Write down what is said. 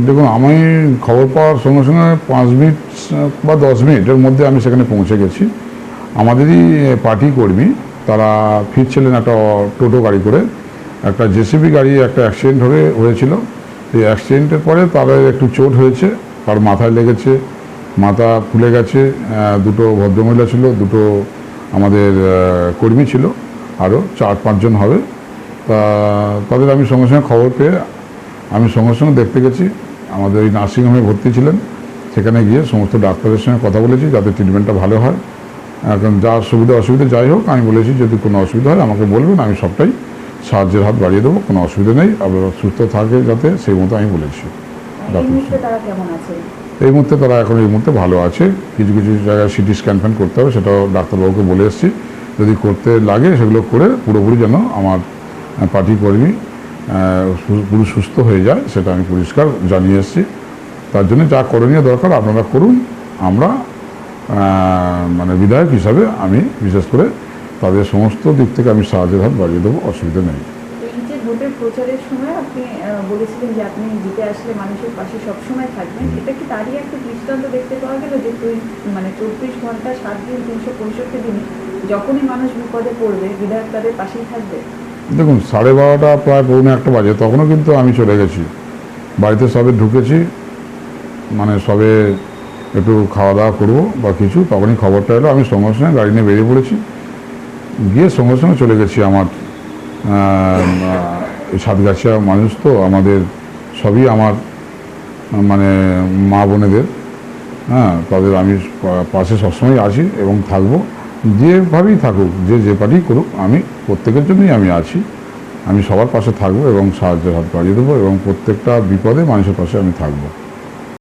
দেখুন, আমি খবর পাওয়ার সঙ্গে সঙ্গে 5 মিনিট বা 10 মিনিটের মধ্যে আমি সেখানে পৌঁছে গেছি। আমাদেরই পার্টি কর্মী, তারা ফিরছিলেন একটা টোটো গাড়ি করে। একটা জেসিবি গাড়ি একটা অ্যাক্সিডেন্ট হয়েছিল। এই অ্যাক্সিডেন্টের পরে তাদের একটু চোট হয়েছে, তার মাথায় লেগেছে, মাথা ফুলে গেছে। দুটো ভদ্রমহিলা ছিল, দুটো আমাদের কর্মী ছিল, আরও 4-5 জন হবে। তা তাদের আমি সঙ্গে সঙ্গে খবর পেয়ে আমি সঙ্গে সঙ্গে দেখতে গেছি। আমাদের এই নার্সিংহোমে ভর্তি ছিলেন, সেখানে গিয়ে সমস্ত ডাক্তারের সঙ্গে কথা বলেছি যাতে ট্রিটমেন্টটা ভালো হয়। এখন যা সুবিধা অসুবিধা যাই হোক, আমি বলেছি যদি কোনো অসুবিধা হয় আমাকে বলবেন, আমি সবটাই সাহায্যের হাত বাড়িয়ে দেবো, কোনো অসুবিধা নেই, আপনারা সুস্থ থাকে যাতে, সেই মতো আমি বলেছি। এই মুহূর্তে তারা এখন এই মুহূর্তে ভালো আছে। কিছু কিছু জায়গায় সিটি স্ক্যান ফ্যান করতে হবে, সেটাও ডাক্তারবাবুকে বলে এসেছি। যদি করতে লাগে সেগুলো করে পুরোপুরি যেন আমার পার্টি কর্মী পুরো সুস্থ হয়ে যায়, সেটা আমি পরিষ্কার জানিয়ে এসেছি। তার জন্য যা করণীয় দরকার আপনারা করুন। আমরা মানে বিধায়ক হিসাবে আমি বিশেষ করে তাদের সমস্ত দিক থেকে আমি সাহায্যের হাত বাড়িয়ে দেবো, অসুবিধা নেই। ভোটের প্রচারের সময় আপনি বলেছিলেন যে আপনি জিতে আসলে মানুষের পাশে সবসময় থাকবেন, এটা কি তারই একটা দৃষ্টান্ত দেখতে পাওয়া গেল যে 24 ঘন্টা 7 দিন 365 দিনে যখনই মানুষ বিপদে পড়বে বিধায়ক তাদের পাশেই থাকবে? দেখুন, 12:30 প্রায় 1:45 বাজে, তখনও কিন্তু আমি চলে গেছি বাড়িতে, সবে ঢুকেছি, মানে সবে একটু খাওয়া দাওয়া করবো বা কিছু, তখনই খবরটা এলো। আমি সঙ্গে সঙ্গে গাড়ি নিয়ে বেরিয়ে পড়েছি, গিয়ে সঙ্গে সঙ্গে চলে গেছি। আমার সাতগাছিয়া মানুষ তো, আমাদের সবই আমার মানে মা বোনেদের, তাদের আমি পাশে সবসময় আছি এবং থাকবো। যেভাবেই থাকুক, যে পার্টি করুক, আমি প্রত্যেকের জন্যই আমি আছি। আমি সবার পাশে থাকবো এবং সাহায্যের হাত বাড়িয়ে দেবো এবং প্রত্যেকটা বিপদে মানুষের পাশে আমি থাকবো।